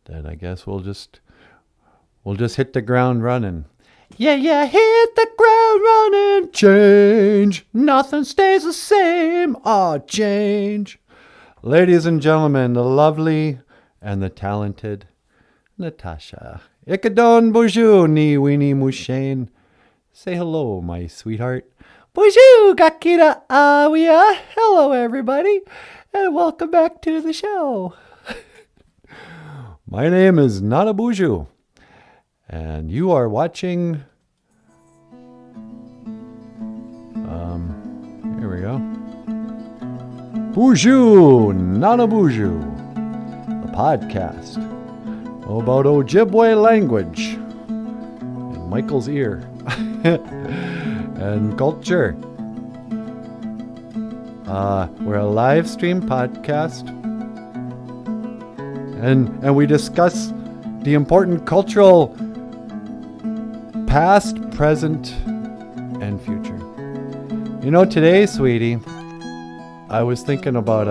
then I guess we'll just hit the ground running. Yeah, hit the ground running. Change. Nothing stays the same. Change. Ladies and gentlemen, the lovely and the talented Natasha. Ikadon BOOZHOO ni weenie mushain. Say hello, my sweetheart. BOOZHOO gakira awia. Hello, everybody, and welcome back to the show. My name is NanaBOOZHOO, and you are watching. Here we go. BOOZHOO NANABOOZHOO, a podcast about Ojibwe language in Michael's ear and culture. We're a live stream podcast, and we discuss the important cultural past, present, and future. You know, today, sweetie, I was thinking about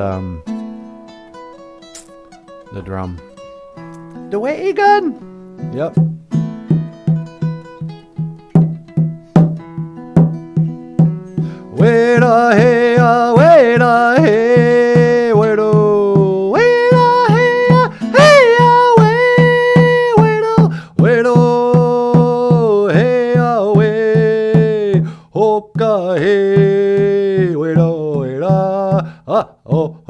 the drum. The way gun. Yep. Wait a hey, wait a hey, wait a wait a hey, hey wait a hey way, hoka hey, wait a oh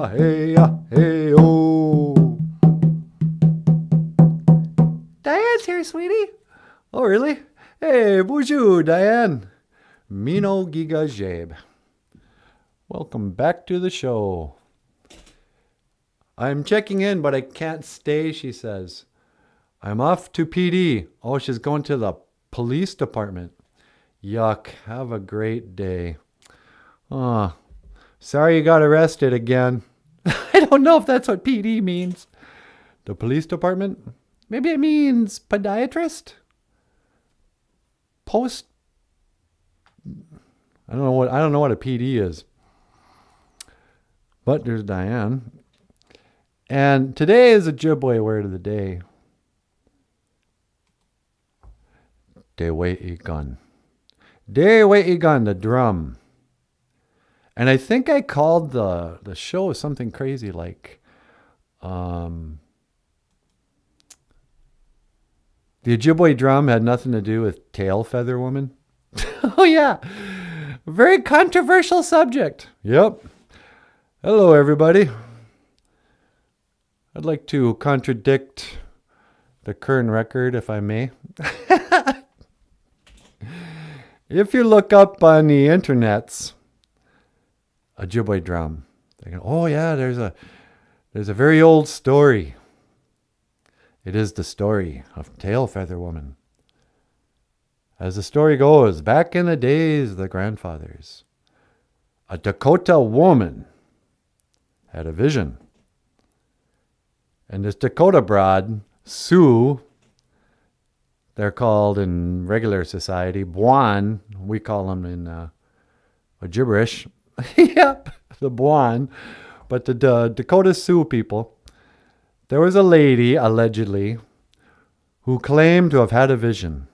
hey oh. Diane's here, sweetie. Oh, really? Hey, BOOZHOO, Diane. Mino Giga Jabe. Welcome back to the show. I'm checking in, but I can't stay, she says. I'm off to PD. Oh, she's going to the police department. Yuck. Have a great day. Oh, sorry you got arrested again. I don't know if that's what PD means. The police department? Maybe it means podiatrist? I don't know what a PD is. But there's Diane. And today is Ojibwe word of the day. Dewe-igun. Dewe-igun, the drum. And I think I called the show something crazy like the Ojibwe drum had nothing to do with Tailfeather Woman. Oh yeah. Very controversial subject. Yep. Hello, everybody. I'd like to contradict the current record, if I may. If you look up on the internets, Ojibwe drum, they go, oh yeah, there's a very old story. It is the story of Tailfeather Woman. As the story goes, back in the days of the grandfathers, a Dakota woman had a vision. And this Dakota broad, Sioux, they're called in regular society, Bwan, we call them in gibberish. Yep, the Bwan. But the Dakota Sioux people, there was a lady, allegedly, who claimed to have had a vision.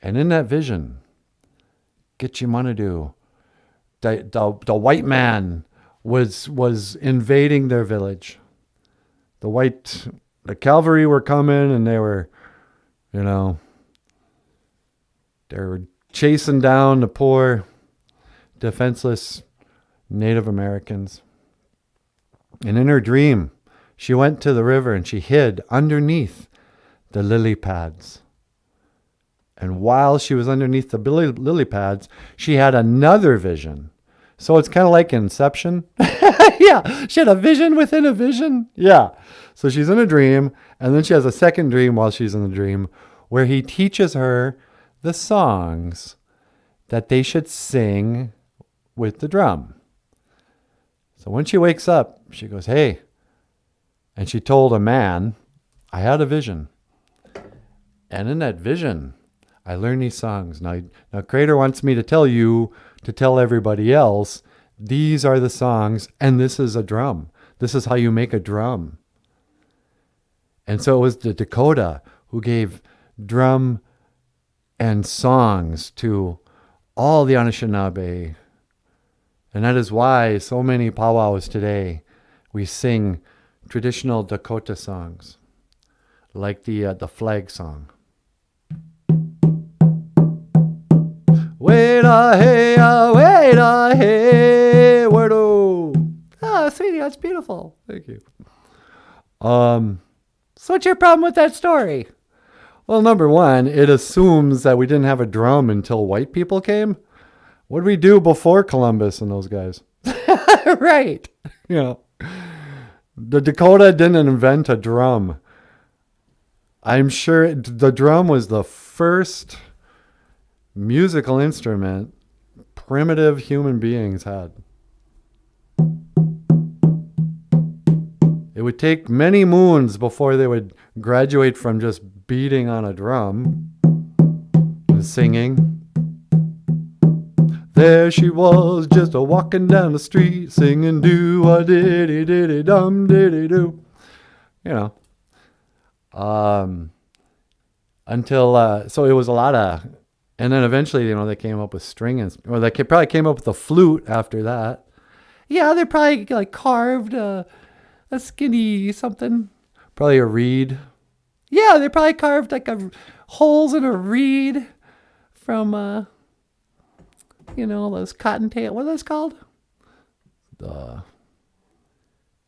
And in that vision, Gitchimanadu, the white man was invading their village. The cavalry were coming, and they were chasing down the poor, defenseless Native Americans. And in her dream, she went to the river and she hid underneath the lily pads. And while she was underneath the lily pads, she had another vision. So it's kind of like Inception. Yeah, she had a vision within a vision. Yeah. So she's in a dream, and then she has a second dream while she's in the dream, where he teaches her the songs that they should sing with the drum. So when she wakes up, she goes, hey. And she told a man, I had a vision. And in that vision, I learned these songs. Now Creator wants me to tell everybody else, these are the songs, and this is a drum. This is how you make a drum. And so it was the Dakota who gave drum and songs to all the Anishinaabe. And that is why so many powwows today, we sing traditional Dakota songs, like the flag song. Wait a hey, wait a hey, wordo. Oh, sweetie, that's beautiful. Thank you. So what's your problem with that story? Well, number one, it assumes that we didn't have a drum until white people came. What did we do before Columbus and those guys? Right. You know, the Dakota didn't invent a drum. I'm sure the drum was the first musical instrument primitive human beings had. It would take many moons before they would graduate from just beating on a drum and singing. There she was, just a walking down the street, singing do-a-diddy-diddy-dum-diddy-doo. You know. Until, so it was a lot of, and then eventually, you know, they came up with string, or they probably came up with a flute after that. Yeah, they probably like carved a skinny something. Probably a reed. Yeah, they probably carved like holes in a reed from, you know, those cottontail, what are those called? You know,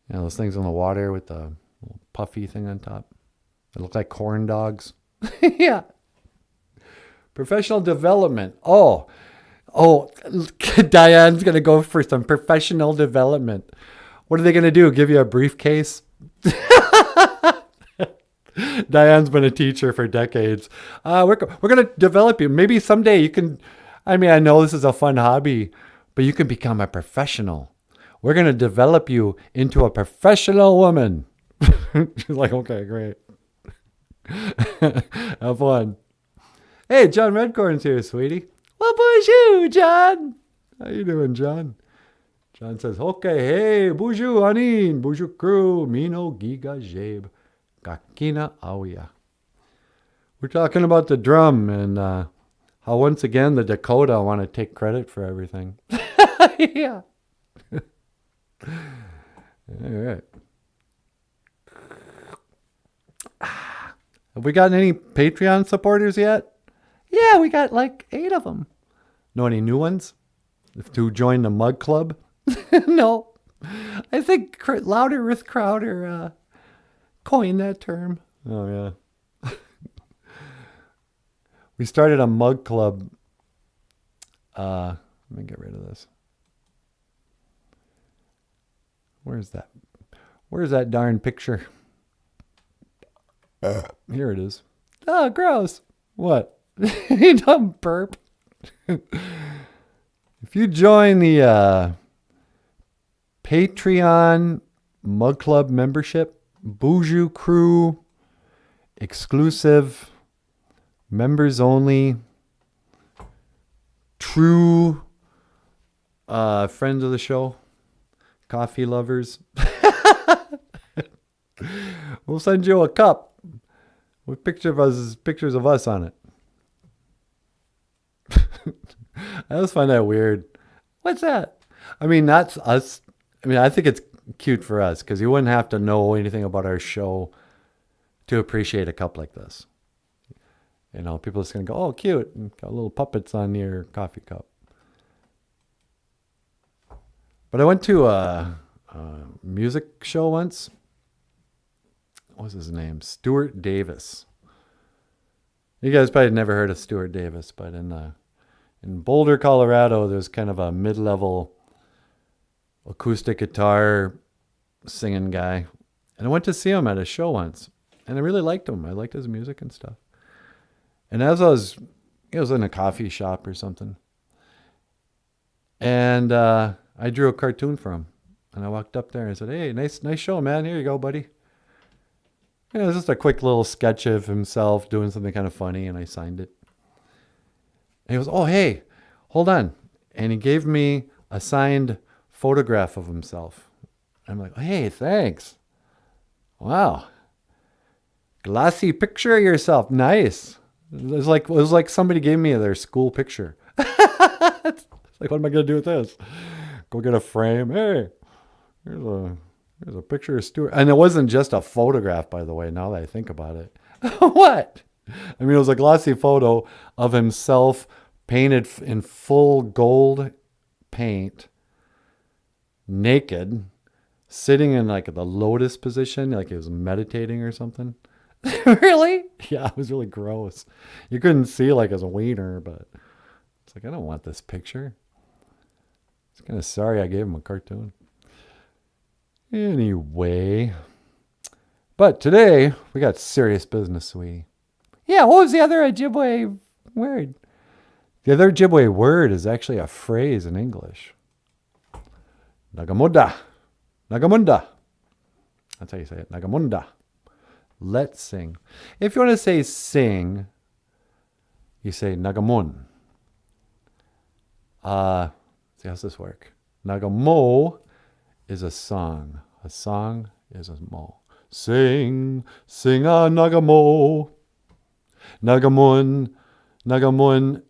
those things in the water with the little puffy thing on top. They look like corn dogs. Yeah. Professional development. Oh, Diane's going to go for some professional development. What are they going to do? Give you a briefcase? Diane's been a teacher for decades. We're going to develop you. Maybe someday you can, I mean, I know this is a fun hobby, but you can become a professional. We're going to develop you into a professional woman. She's like, okay, great. Have fun. Hey, John Redcorn's here, sweetie. Well, BOOZHOO, John. How you doing, John? John says, okay, hey, BOOZHOO, Anin, BOOZHOO crew, Mino, Giga, Jabe, Kakina, Awia. We're talking about the drum and how once again the Dakota want to take credit for everything. Yeah. All right. Have we gotten any Patreon supporters yet? Yeah, we got like 8 of them. Know any new ones? To join the Mug Club? No. I think Louder with Crowder coined that term. Oh, yeah. We started a Mug Club. Let me get rid of this. Where's that? Where's that darn picture? Here it is. Oh, gross. What? You dumb burp. If you join the Patreon Mug Club membership, BOOZHOO crew, exclusive, members only, true friends of the show, coffee lovers, we'll send you a cup with pictures of us on it. I always find that weird. What's that? I mean, that's us. I mean, I think it's cute for us because you wouldn't have to know anything about our show to appreciate a cup like this. You know, people are just going to go, oh, cute. And got little puppets on your coffee cup. But I went to a music show once. What was his name? Stuart Davis. You guys probably never heard of Stuart Davis, but in Boulder, Colorado, there's kind of a mid-level acoustic guitar singing guy. And I went to see him at a show once. And I really liked him. I liked his music and stuff. And as I was in a coffee shop or something. And I drew a cartoon for him. And I walked up there and I said, hey, nice show, man. Here you go, buddy. You know, it was just a quick little sketch of himself doing something kind of funny, and I signed it. And he goes, oh, hey, hold on. And he gave me a signed photograph of himself. I'm like, hey, thanks. Wow. Glossy picture of yourself. Nice. It was like somebody gave me their school picture. It's like, what am I going to do with this? Go get a frame. Hey, here's a picture of Stuart. And it wasn't just a photograph, by the way, now that I think about it. What? I mean, it was a glossy photo of himself painted in full gold paint, naked, sitting in like the lotus position, like he was meditating or something. Really? Yeah, it was really gross. You couldn't see like his wiener, but it's like, I don't want this picture. It's kind of sorry I gave him a cartoon. Anyway. But today, we got serious business, sweetie. Yeah, what was the other Ojibwe word? The other Ojibwe word is actually a phrase in English. Nagamunda. Nagamunda. That's how you say it. Nagamunda. Let's sing. If you want to say sing, you say nagamun. See, how's this work? Nagamo is a song. A song is a mo. Sing, sing a nagamo. Nagamun, nagamun,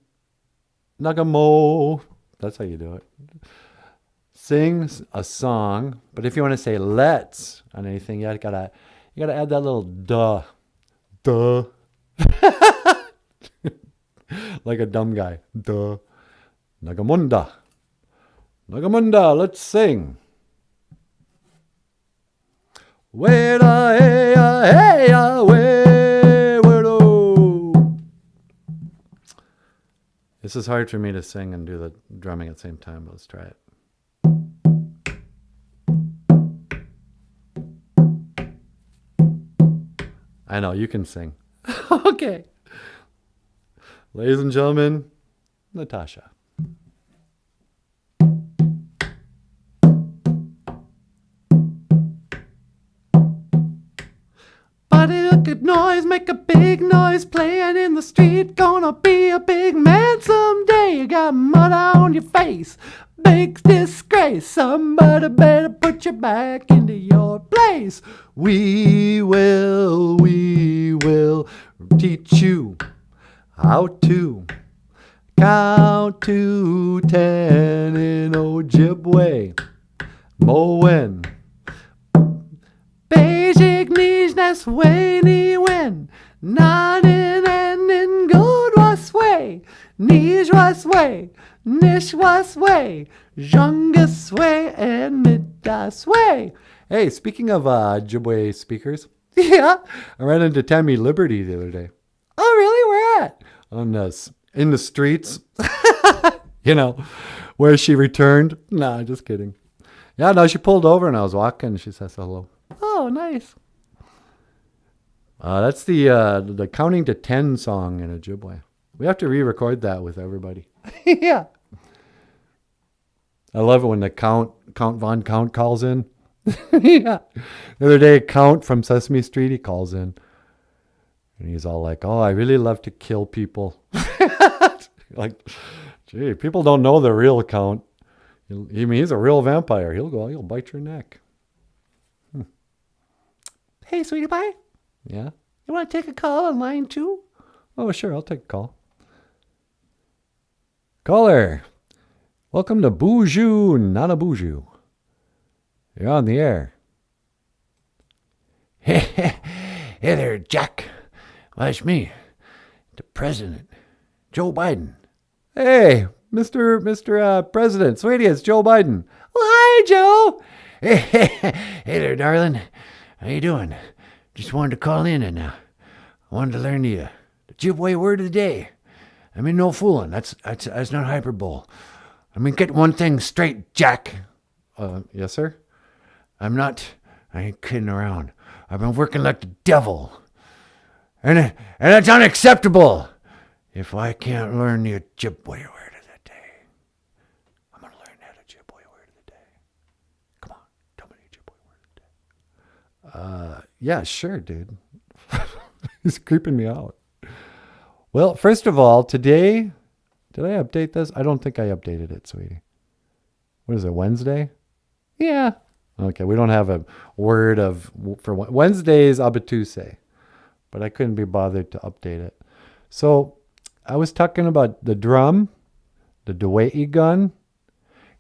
nagamo. That's how you do it. Sing a song, but if you want to say let's on anything, you gotta add that little duh. Duh. Like a dumb guy. Duh. Nagamunda. Nagamunda, let's sing. Weda heya heya wedo. This is hard for me to sing and do the drumming at the same time. Let's try it. I know, you can sing. Okay. Ladies and gentlemen, Natasha. Body look at noise, make a big noise, playing in the street, gonna be a big man someday. You got mud on your face, big disgrace. Somebody better put you back into your place. We will teach you how to count to 10 in Ojibwe. Moen. Basic nijnas way ni wen. Nanin and in good was way. Nij was way. Nish was way. Jungus way and midas way. Hey, speaking of Ojibwe speakers, yeah, I ran into Tammy Liberty the other day. Oh, really? Where at? In the streets. You know, where she returned. Nah, just kidding. Yeah, no, she pulled over and I was walking and she says hello. Oh, nice. That's the counting to 10 song in Ojibwe. We have to re-record that with everybody. Yeah. I love it when the Count Von Count calls in. Yeah. The other day, Count from Sesame Street, he calls in. And he's all like, oh, I really love to kill people. Like, gee, people don't know the real Count. He's a real vampire. He'll bite your neck. Hey, sweetie pie. Yeah? You want to take a call on line 2? Oh, sure, I'll take a call. Caller, welcome to BOOZHOO NANABOOZHOO. You're on the air. Hey there, Jack. Well, it's me, the President, Joe Biden. Hey, Mr. President, sweetie, it's Joe Biden. Well, hi, Joe. Hey there, darling. How you doing? Just wanted to call in and I wanted to learn the Ojibwe word of the day. I mean, no fooling. That's not hyperbole. I mean, get one thing straight, Jack. Yes, sir? I ain't kidding around. I've been working like the devil. And it's unacceptable. If I can't learn the Ojibwe word of the day, I'm going to learn that Ojibwe word of the day. Come on, tell me the Ojibwe word of the day. Yeah, sure, dude. He's creeping me out. Well, first of all, today, did I update this? I don't think I updated it, sweetie. What is it, Wednesday? Yeah. Okay, we don't have a word for Wednesday's Abatuse. but I couldn't be bothered to update it. So I was talking about the drum, the Dewey gun.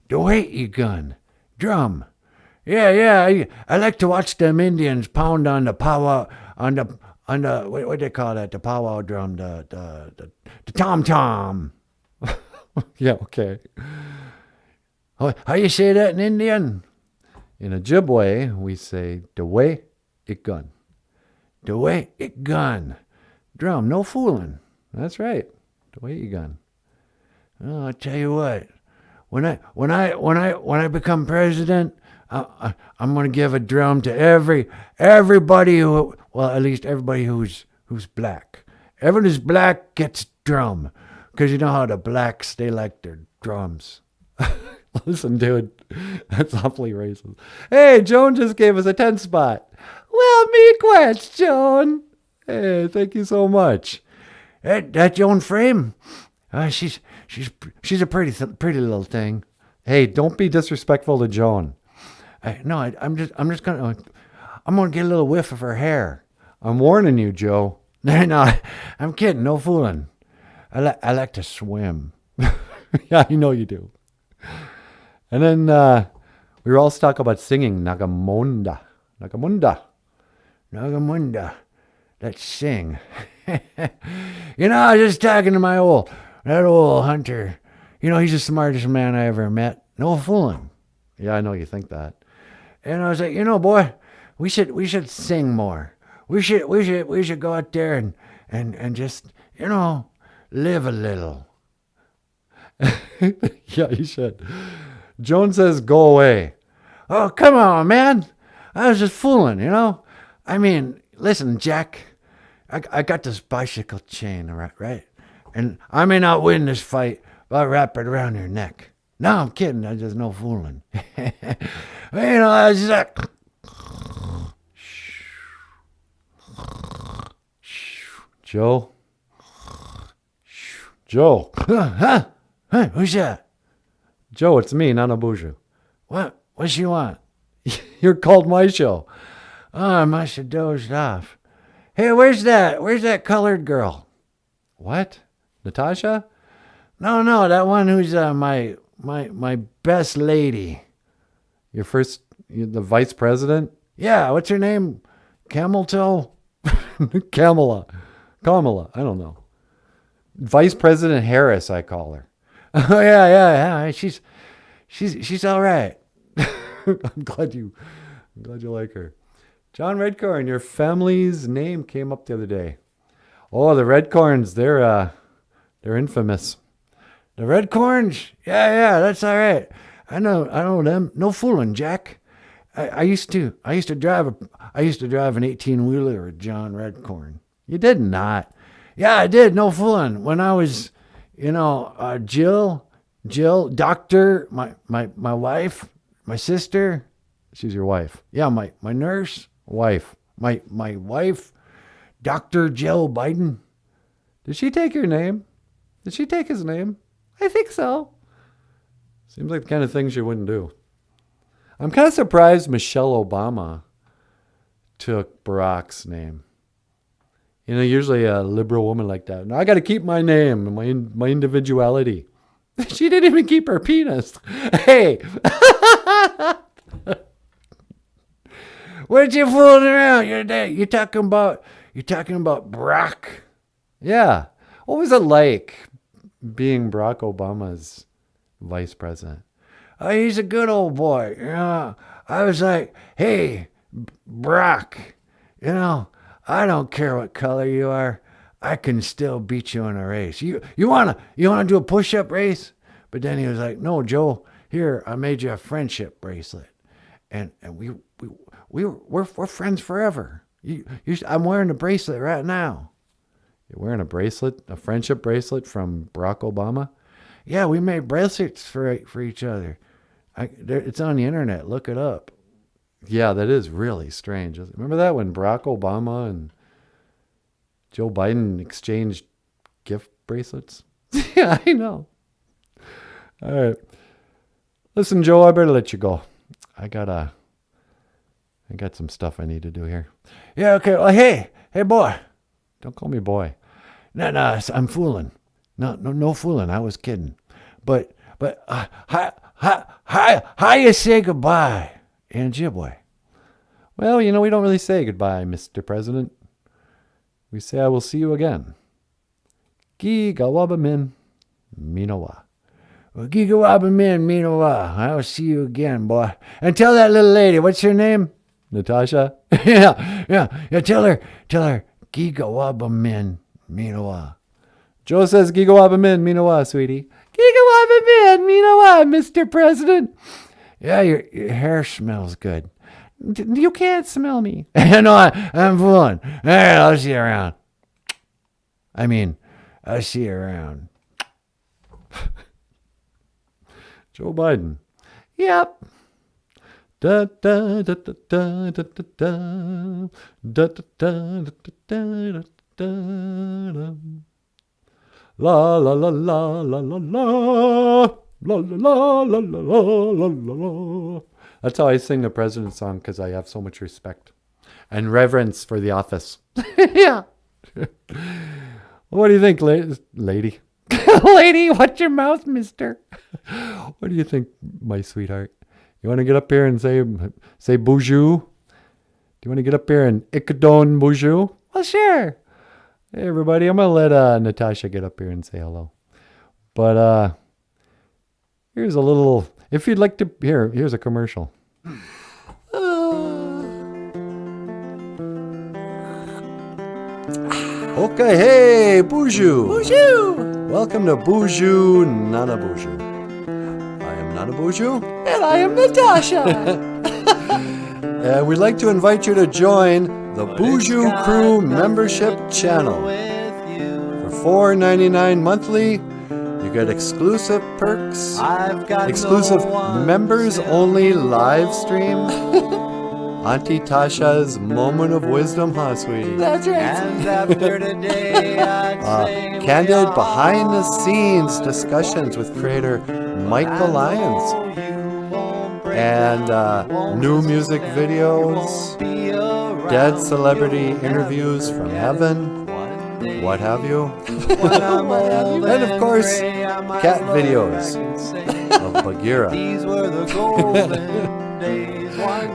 Dewey gun, drum. Yeah. I like to watch them Indians pound on the powwow, on the what they call that, the powwow drum, the tom tom. Yeah, okay. How you say that in Indian? In Ojibwe, we say Dewey gun. Dewey gun. Drum, no fooling. That's right. Dewey gun. Oh, I tell you what. When I become president, I'm gonna give a drum to everybody who, well, at least everybody who's black. Everyone who's black gets drum, because you know how the blacks, they like their drums. Listen, dude, that's awfully racist. Hey, Joan just gave us a 10 spot. Well, me quits, Joan. Hey, thank you so much. That Joan Frame, she's a pretty little thing. Hey, don't be disrespectful to Joan. I'm gonna get a little whiff of her hair. I'm warning you, Joe. No, I'm kidding. No fooling. I like to swim. Yeah, I know you do. And then we were all talking about singing Nagamunda. Let's sing. You know, I was just talking to that old hunter. You know, he's the smartest man I ever met. No fooling. Yeah, I know you think that. And I was like, you know, boy, we should sing more. We should go out there and just, you know, live a little. Yeah, you should. Joan says, go away. Oh, come on, man. I was just fooling, you know. I mean, listen, Jack, I got this bicycle chain, right? And I may not win this fight, but I'll wrap it around your neck. No, I'm kidding. I just no fooling. You know, I was just like, Joe. Huh? Who's that? Joe, it's me, Nanaboozhoo. What? What you want? You're called my show. Oh, I must have dozed off. Hey, where's that colored girl? What? Natasha? No, that one who's my best lady. The vice president? Yeah, what's her name? Camel Toe? Kamala, I don't know. Vice President Harris, I call her. Oh yeah. She's all right. I'm glad you like her. John Redcorn, your family's name came up the other day. Oh, the Redcorns, they're infamous. The Redcorns? Yeah, that's all right. I know them. No fooling, Jack. I used to drive an 18-wheeler with John Redcorn. You did not. Yeah, I did. No fooling. When I was, Jill, doctor, my wife, my sister. She's your wife. Yeah, my nurse, wife. My wife, Dr. Jill Biden. Did she take your name? Did she take his name? I think so. Seems like the kind of things you wouldn't do. I'm kind of surprised Michelle Obama took Barack's name. Usually a liberal woman like that. No, I got to keep my name and my individuality. She didn't even keep her penis. Hey. What you fooling around? You're talking about Barack. Yeah. What was it like being Barack Obama's vice president? Oh, he's a good old boy. I was like, hey, Barack, I don't care what color you are. I can still beat you in a race. You wanna do a push-up race? But then he was like, no, Joe, here, I made you a friendship bracelet. And we're friends forever. I'm wearing a bracelet right now. You're wearing a bracelet, a friendship bracelet from Barack Obama? Yeah, we made bracelets for each other. It's on the internet. Look it up. Yeah, that is really strange. Remember that when Barack Obama and Joe Biden exchanged gift bracelets? Yeah, I know. All right. Listen, Joe, I better let you go. I got some stuff I need to do here. Yeah, okay. Well, hey, boy. Don't call me boy. No, I'm fooling. No fooling. I was kidding. But how you say goodbye in Ojibwe? Well, we don't really say goodbye, Mr. President. We say I will see you again. Gi gawaba min minowa. Well, gi gawaba min minowa. I will see you again, boy. And tell that little lady, what's her name? Natasha? Yeah. Tell her, gi gawaba min minowa. Joe says, gi gawaba min minowa, sweetie. Gi gawaba min minowa, Mr. President. Yeah, your hair smells good. You can't smell me. No, I'm fooling. All right, I'll see you around. I'll see you around. Joe Biden. Yep. Da da da da da da da da da da da da da. La la la la la la la la la la la la la. That's how I sing the president's song, because I have so much respect and reverence for the office. Yeah. What do you think, lady? Lady, watch your mouth, mister. What do you think, my sweetheart? You want to get up here and say BOOZHOO? Do you want to get up here and Ikadon BOOZHOO? Well, sure. Hey, everybody, I'm going to let Natasha get up here and say hello. But here's a little... If you'd like to... Here's a commercial. Okay, hey, BOOZHOO. BOOZHOO. Welcome to BOOZHOO NANABOOZHOO. I am NANABOOZHOO. And I am Natasha. And we'd like to invite you to join the BOOZHOO Crew membership channel. For $4.99 monthly, you get exclusive perks, exclusive members-only live stream, Auntie Tasha's moment of wisdom, huh, sweetie? That's right. And after today, I'd candid behind-the-scenes discussions with creator Michael Lyons, and new music videos, dead celebrity interviews from heaven, what have you, and of course, cat videos of Bagheera. These were the golden days.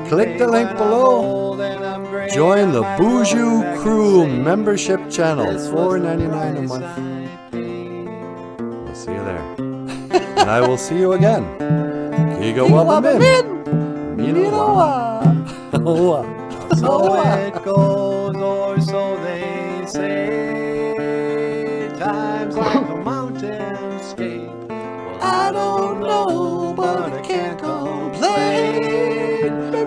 Click the link below. Join the BOOZHOO Crew membership channel, $4.99 a month. We'll see you there. And I will see you again. Kiga Wabamin. Minawa. So it goes, or so they say. Times like a mountain skate. Well, I don't know, but I can't complain.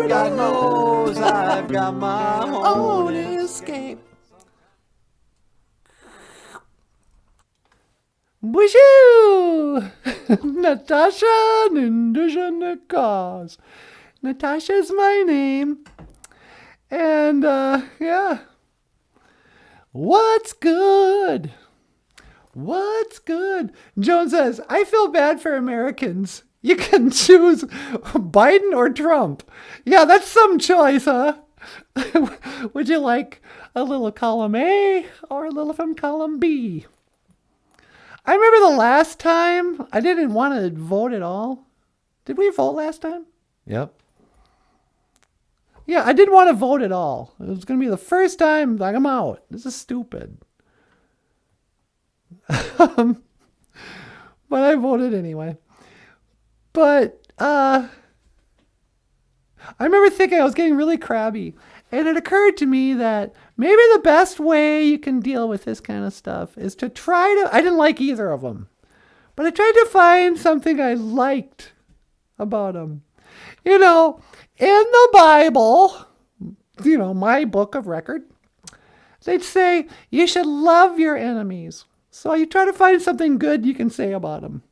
God knows I've got my own escape. BOOZHOO! Natasha Nindushanakas. Natasha's my name. And, yeah. What's good? What's good? Joan says, I feel bad for Americans. You can choose Biden or Trump. Yeah, that's some choice, huh? Would you like a little column A or a little from column B? I remember the last time I didn't want to vote at all. Did we vote last time? Yep. Yeah, I didn't want to vote at all. It was going to be the first time, like, I'm out. This is stupid. But I voted anyway. But I remember thinking I was getting really crabby. And it occurred to me that maybe the best way you can deal with this kind of stuff is to try to... I didn't like either of them. But I tried to find something I liked about them. You know, in the Bible, you know, my book of record, they'd say you should love your enemies. So you try to find something good you can say about them.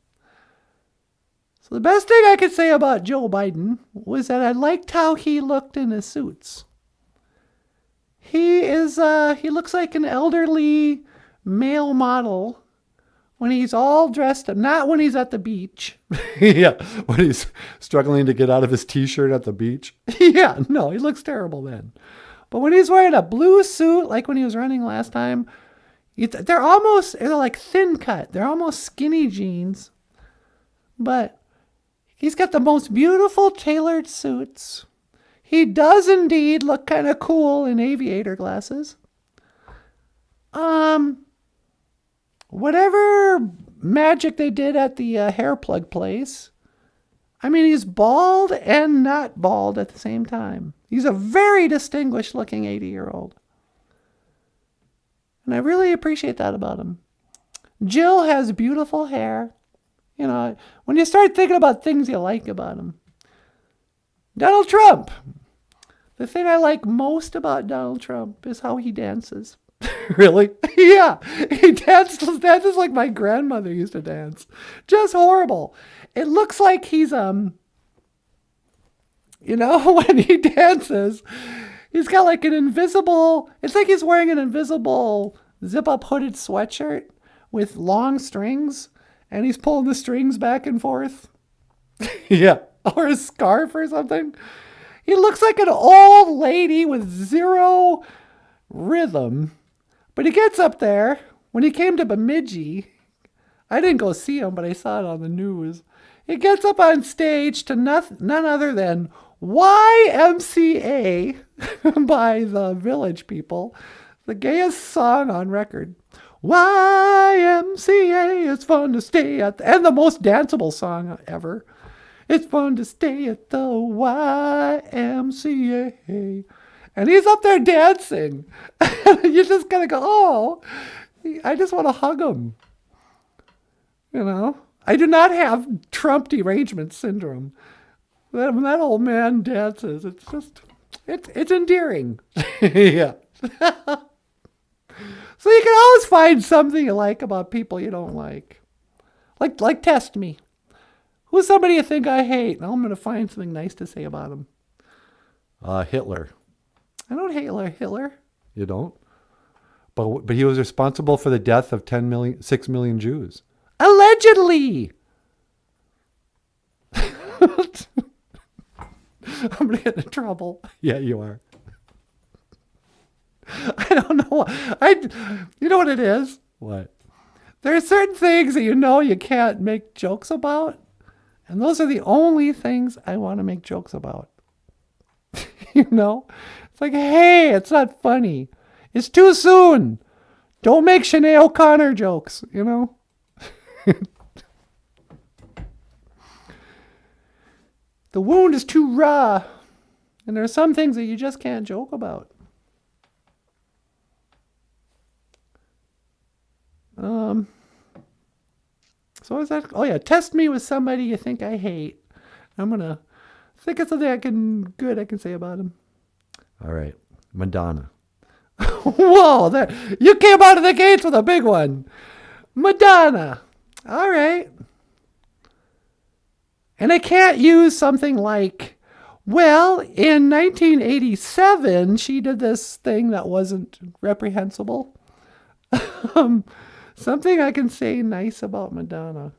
So the best thing I could say about Joe Biden was that I liked how he looked in his suits. He looks like an elderly male model when he's all dressed up, not when he's at the beach. Yeah, when he's struggling to get out of his t-shirt at the beach. Yeah, no, he looks terrible then. But when he's wearing a blue suit, like when he was running last time, they're like thin cut. They're almost skinny jeans. But he's got the most beautiful tailored suits. He does indeed look kind of cool in aviator glasses. Whatever magic they did at the hair plug place. I mean, he's bald and not bald at the same time. He's a very distinguished looking 80-year-old. And I really appreciate that about him. Jill has beautiful hair. You know, when you start thinking about things you like about him. Donald Trump. The thing I like most about Donald Trump is how he dances. Really? Yeah. He dances like my grandmother used to dance. Just horrible. It looks like he's, when he dances, he's got like it's like he's wearing an invisible zip-up hooded sweatshirt with long strings, and he's pulling the strings back and forth. Yeah. Or a scarf or something. He looks like an old lady with zero rhythm. But he gets up there. When he came to Bemidji, I didn't go see him, but I saw it on the news. He gets up on stage to none other than YMCA by the Village People, the gayest song on record. YMCA, it's fun to stay at, and the most danceable song ever. It's fun to stay at the YMCA. And he's up there dancing. You're just going to go, oh, I just want to hug him. You know, I do not have Trump derangement syndrome. When that old man dances, it's just, it's endearing. Yeah. So you can always find something you like about people you don't like. Like test me. Who's somebody you think I hate? Now I'm going to find something nice to say about him. Hitler. I don't hate Hitler. You don't? But he was responsible for the death of 6 million Jews. Allegedly! I'm going to get in trouble. Yeah, you are. I don't know. You know what it is? What? There are certain things that you can't make jokes about. And those are the only things I want to make jokes about. It's like, hey, it's not funny. It's too soon. Don't make Sinead O'Connor jokes, The wound is too raw. And there are some things that you just can't joke about. So is that? Oh yeah, test me with somebody you think I hate. I'm gonna think of something I can say about him. All right, Madonna. Whoa, you came out of the gates with a big one. Madonna. All right. And I can't use something like, well, in 1987, she did this thing that wasn't reprehensible. Something I can say nice about Madonna.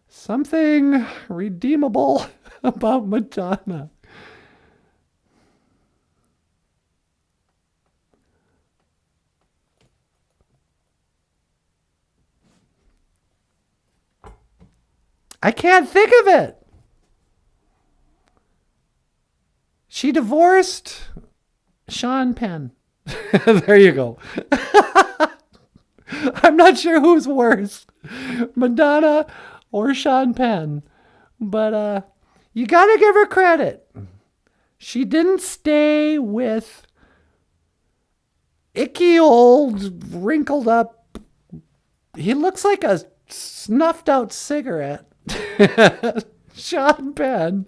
Something redeemable about Madonna. I can't think of it. She divorced Sean Penn. There you go. I'm not sure who's worse, Madonna or Sean Penn. But you got to give her credit. She didn't stay with icky old, wrinkled up. He looks like a snuffed out cigarette. Sean Penn.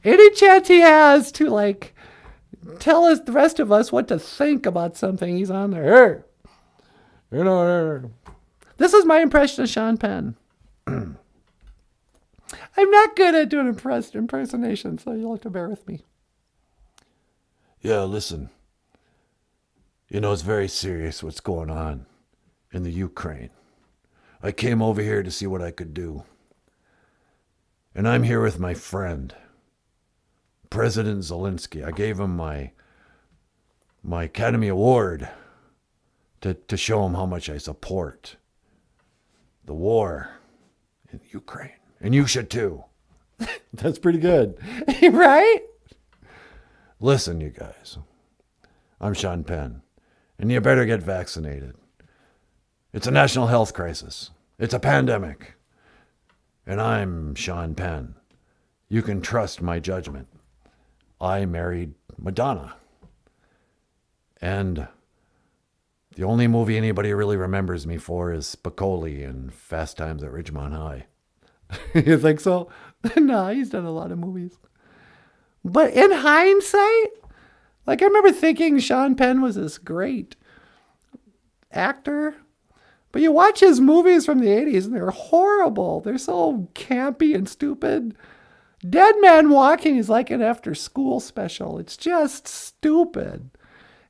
Any chance he has to tell us, the rest of us, what to think about something, he's on there. This is my impression of Sean Penn. I'm not good at doing impersonation, so you'll have to bear with me. Yeah, listen. It's very serious what's going on in the Ukraine. I came over here to see what I could do. And I'm here with my friend, President Zelensky. I gave him my Academy Award to show him how much I support the war in Ukraine. And you should too. That's pretty good. Right? Listen, you guys. I'm Sean Penn. And you better get vaccinated. It's a national health crisis. It's a pandemic. And I'm Sean Penn. You can trust my judgment. I married Madonna. And the only movie anybody really remembers me for is Spicoli in Fast Times at Ridgemont High. You think so? No, he's done a lot of movies. But in hindsight, like I remember thinking Sean Penn was this great actor. But you watch his movies from the 80s and they're horrible. They're so campy and stupid. Dead Man Walking is like an after school special. It's just stupid.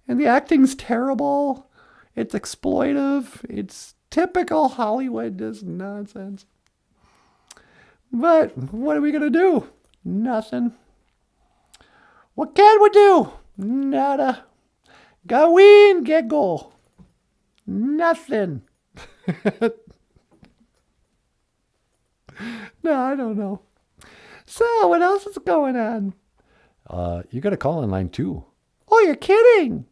And the acting's terrible. It's exploitive. It's typical Hollywood, just nonsense. But what are we going to do? Nothing. What can we do? Nada. Gawin, get go. Nothing. No, I don't know. So, what else is going on? You got a call in line 2. Oh, you're kidding.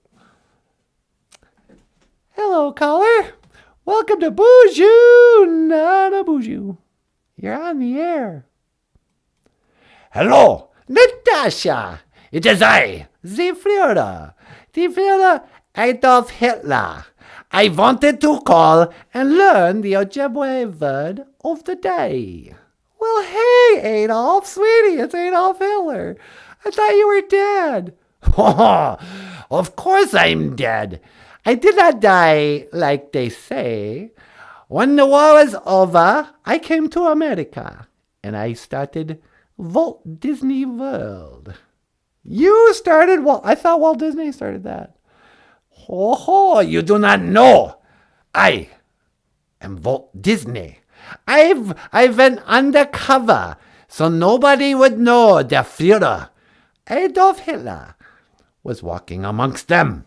Hello, caller. Welcome to BOOZHOO NANABOOZHOO. You're on the air. Hello, Natasha. It is I, the Führer Adolf Hitler. I wanted to call and learn the Ojibwe word of the day. Well, hey, Adolf, sweetie, it's Adolf Hitler. I thought you were dead. Of course I'm dead. I did not die like they say. When the war was over, I came to America and I started Walt Disney World. You started I thought Walt Disney started that. You do not know. I am Walt Disney. I went undercover so nobody would know the Führer, Adolf Hitler, was walking amongst them.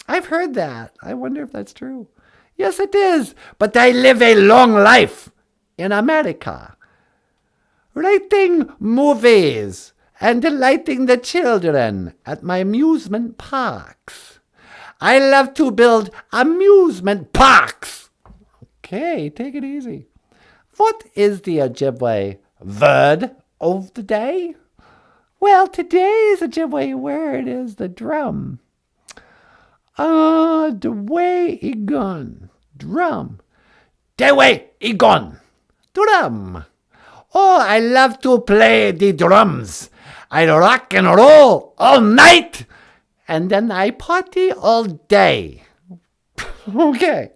I've heard that. I wonder if that's true. Yes, it is. But I live a long life in America, writing movies and delighting the children at my amusement parks. I love to build amusement parks. Okay, take it easy. What is the Ojibwe word of the day? Well, today's Ojibwe word is the drum. Dwe igon. Drum. Dwe igon. Drum. Oh, I love to play the drums. I rock and roll all night, and then I party all day. Okay.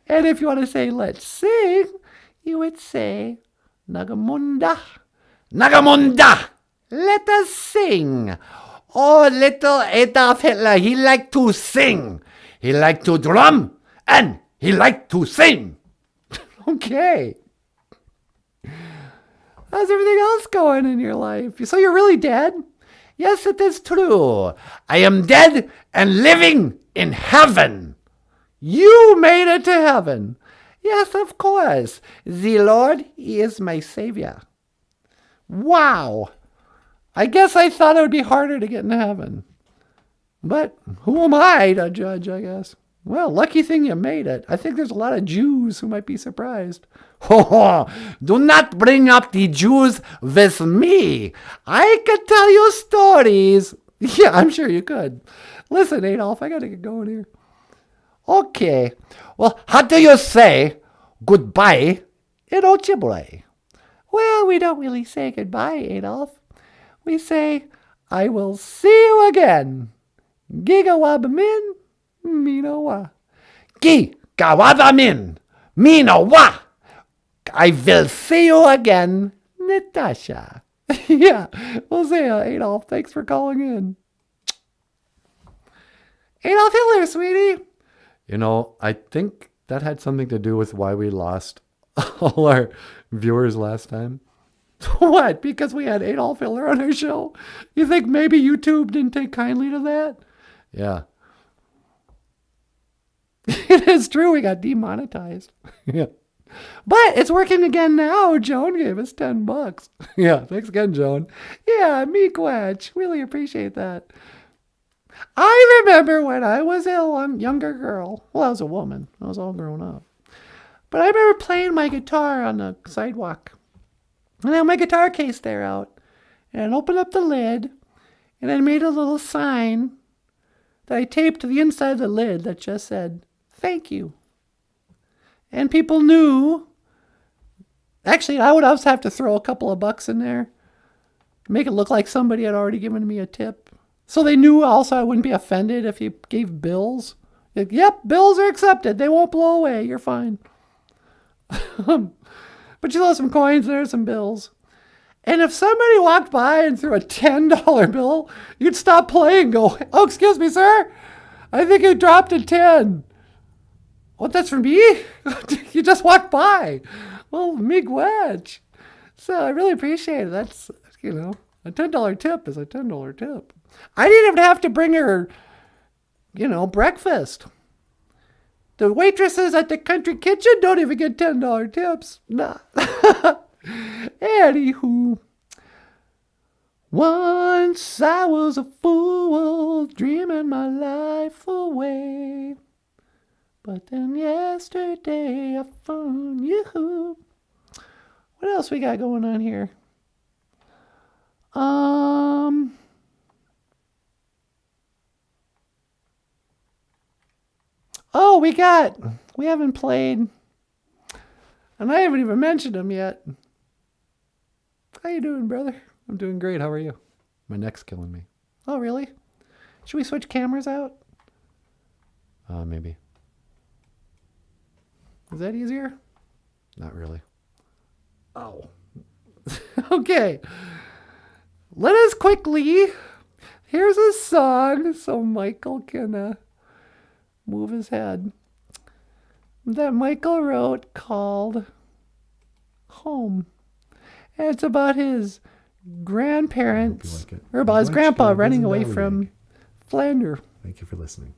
And if you want to say, let's sing, you would say, Nagamunda. Nagamunda. Let us sing. Oh, little Adolf Hitler, he liked to sing. He liked to drum, and he liked to sing. Okay. How's everything else going in your life? So you're really dead? Yes, it is true. I am dead and living in heaven. You made it to heaven. Yes, of course. The Lord, he is my Savior. Wow. I guess I thought it would be harder to get into heaven. But who am I to judge, I guess? Well, lucky thing you made it. I think there's a lot of Jews who might be surprised. Do not bring up the Jews with me. I could tell you stories. Yeah, I'm sure you could. Listen, Adolf, I got to get going here. Okay. Well, how do you say goodbye in Ojibwe? Well, we don't really say goodbye, Adolf. We say, I will see you again. Gigawabamin, Minowa. Gigawabamin, Minowa. I will see you again, Natasha. Yeah, we'll see you, Adolf. Thanks for calling in. Adolf Hitler, sweetie. You know, I think that had something to do with why we lost all our viewers last time. What? Because we had Adolf Hitler on our show? You think maybe YouTube didn't take kindly to that? Yeah. It is true. We got demonetized. Yeah. But it's working again now. Joan gave us $10. Yeah. Thanks again, Joan. Yeah, me Quetch. Really appreciate that. I remember when I was a younger girl. Well, I was a woman. I was all grown up. But I remember playing my guitar on the sidewalk. And I had my guitar case there out. And I opened up the lid. And I made a little sign that I taped to the inside of the lid that just said, "Thank you." And people knew. Actually, I would also have to throw a couple of bucks in there to make it look like somebody had already given me a tip. So they knew also I wouldn't be offended if you gave bills. Like, yep, bills are accepted. They won't blow away. You're fine. But you throw some coins there, some bills. And if somebody walked by and threw a $10 bill, you'd stop playing and go, "Oh, excuse me, sir. I think you dropped a 10. What, that's for me? You just walked by. Well, miigwech. So I really appreciate it. That's, a $10 tip is a $10 tip. I didn't even have to bring her, breakfast. The waitresses at the country kitchen don't even get $10 tips. Nah. Anywho. Once I was a fool, dreaming my life away. But then yesterday I found you. What else we got going on here? Oh, we haven't played, and I haven't even mentioned them yet. How you doing, brother? I'm doing great. How are you? My neck's killing me. Oh, really? Should we switch cameras out? Maybe. Is that easier? Not really. Oh. Okay. Let us quickly. Here's a song so Michael can move his head. That Michael wrote called Home. And it's about his grandparents, or about his grandpa running away from Flanders. Thank you for listening.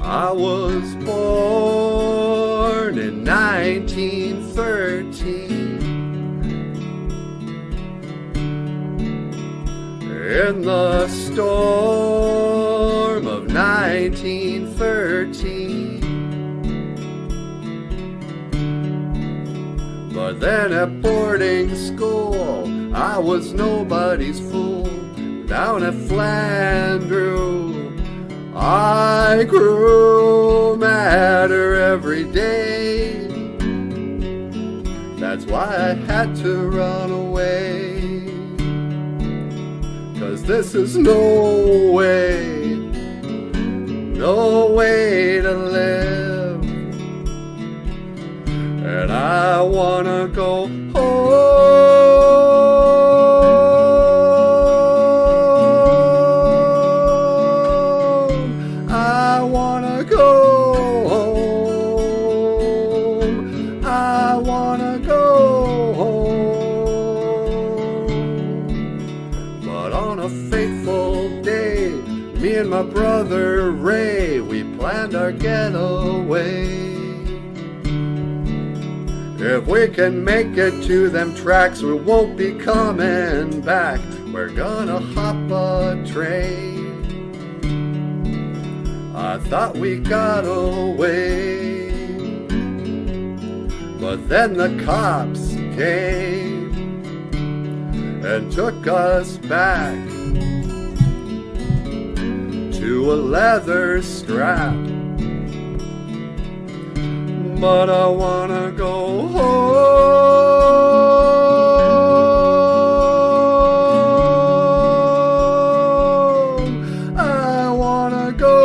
I was born in 1913 in the storm of 1913. But then at boarding school I was nobody's fool. Down at Flanders I grew madder every day. That's why I had to run away. 'Cause this is no way to live. And I wanna go home. My brother Ray, we planned our getaway. If we can make it to them tracks, we won't be coming back. We're gonna hop a train. I thought we got away, but then the cops came and took us back to a leather strap. But I wanna go home. I wanna go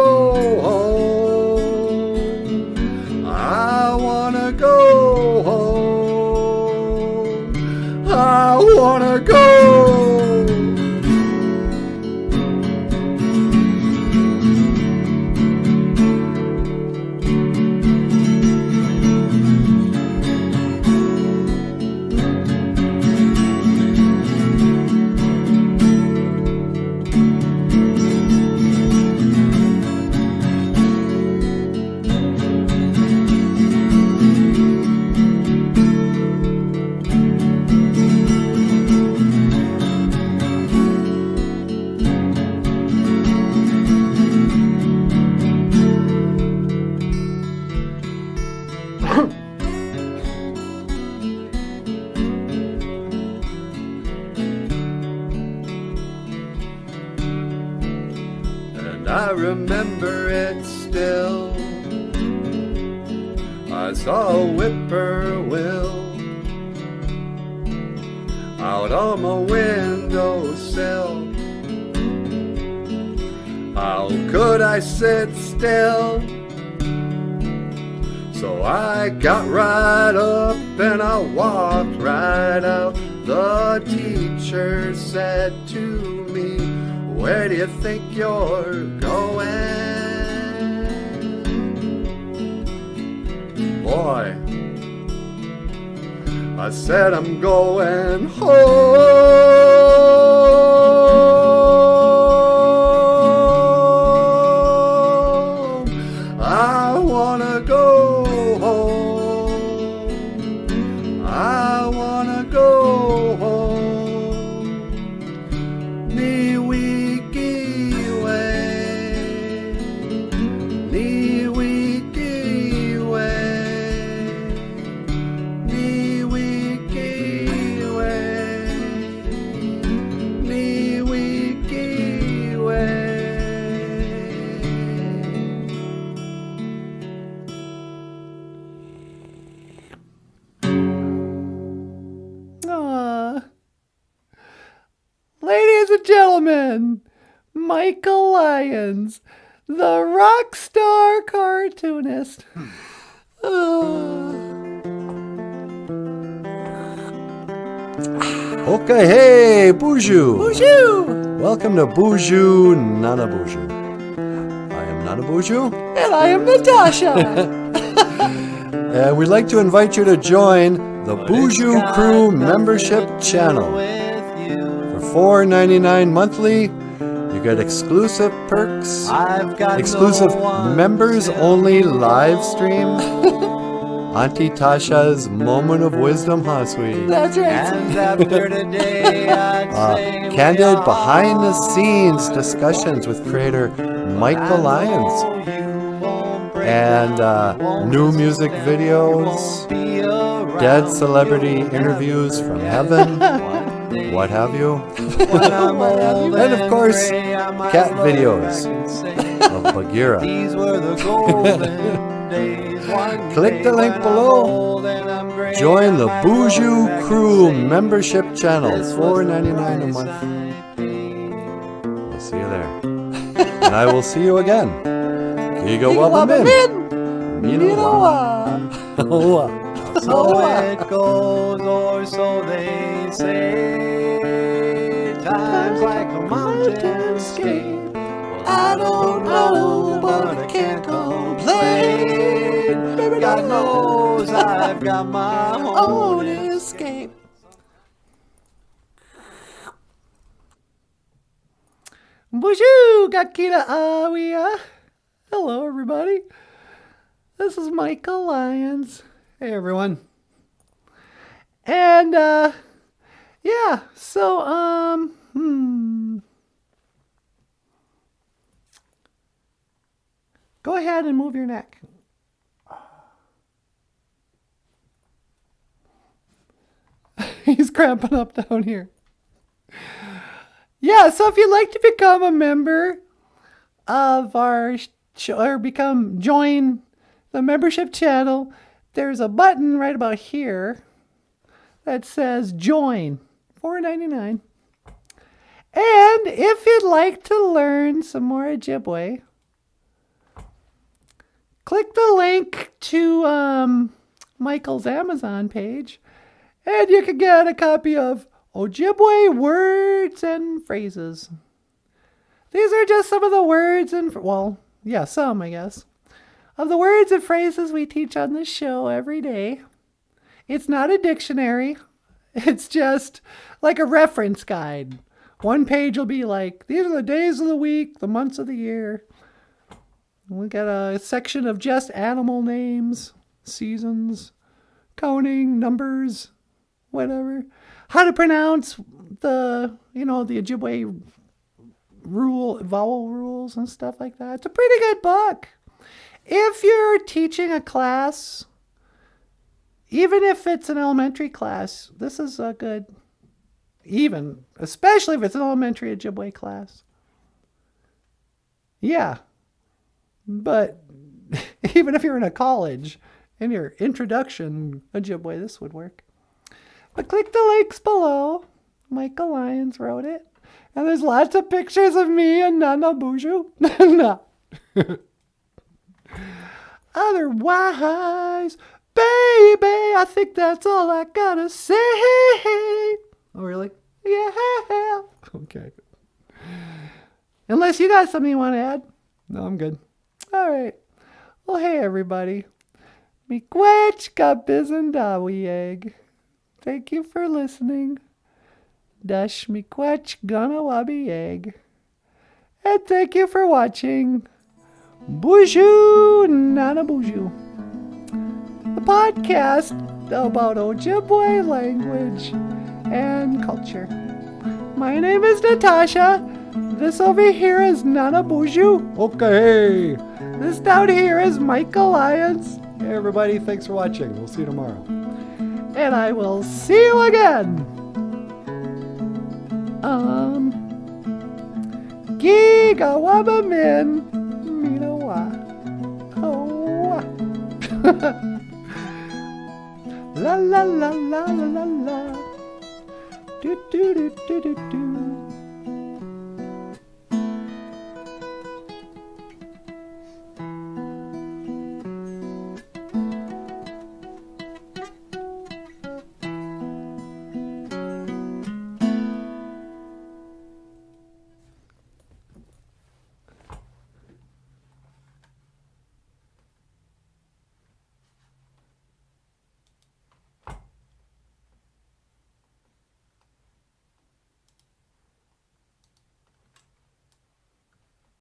I remember it still. I saw a whippoorwill out on my windowsill. How could I sit still? So I got right up and I walked right out. The teacher said to me, where do you think you're going? Boy, I said I'm going home. I wanna go home. I wanna go home. Ni wiki way. Ni wiki way. Ni wiki way. Ni wiki way. Aw. Ladies and gentlemen, Michael Lyons, the rock star cartoonist. Okay, hey, BOOZHOO. BOOZHOO! Welcome to BOOZHOO NANABOOZHOO. I am NANABOOZHOO, And I am Natasha. and we'd like to invite you to join the BOOZHOO Crew membership channel. For $4.99 monthly, you get exclusive perks, exclusive members-only live stream, Auntie Tasha's moment of wisdom, huh, sweetie? That's right. And after today, I'd say we Candid all behind-the-scenes discussions with creator Michael Lyons, know you won't break and down, new won't music despair, you videos, won't be around, dead celebrity you'll interviews never from forget heaven, one day. what have you, When I'm old and of course, gray, I might cat look videos back and say, of Bagheera. these were the golden days. One Click day the link when below. I'm old and I'm gray, Join I the might look BOOZHOO back and Crew say, membership channel, this was the $4.99 a price month. I paid. I'll see you there. And I will see you again. Kiga Wabamin. Minawa. So it goes, or so they say. Times like a mountainscape. Well, I don't know, but I can't complain. God knows I've got my own escape. BOOZHOO! Gakira Awia. Hello, everybody. This is Michael Lyons. Hey, everyone. And, yeah, so, go ahead and move your neck. He's cramping up down here. Yeah, so if you'd like to become a member of our show, or join the membership channel, there's a button right about here that says join, $4.99. And if you'd like to learn some more Ojibwe, click the link to Michael's Amazon page, and you can get a copy of Ojibwe Words and Phrases. These are just some of the words and, well, yeah, some, I guess, of the words and phrases we teach on this show every day. It's not a dictionary. It's just like a reference guide. One page will be like, these are the days of the week, the months of the year. We got a section of just animal names, seasons, counting, numbers, whatever. How to pronounce the Ojibwe vowel rules and stuff like that. It's a pretty good book. If you're teaching a class, even if it's an elementary class, this is a good, especially if it's an elementary Ojibwe class. Yeah. But even if you're in a college, in your introduction Ojibwe, this would work. But click the links below. Michael Lyons wrote it. And there's lots of pictures of me and NANABOOZHOO. No. Otherwise, baby, I think that's all I gotta say. Oh, really? Yeah. Okay. Unless you got something you want to add. No, I'm good. All right. Well, hey, everybody. Miigwech bizandawieg. Thank you for listening. Dash miigwech ganawabieg. And thank you for watching BOOZHOO NANABOOZHOO, the podcast about Ojibwe language and culture. My name is Natasha. This over here is NANABOOZHOO. Okay. This down here is Michael Lyons. Hey, everybody. Thanks for watching. We'll see you tomorrow. And I will see you again. Giga Wabamin Minawa. Oh. La la la la la la la. Do do do do do do.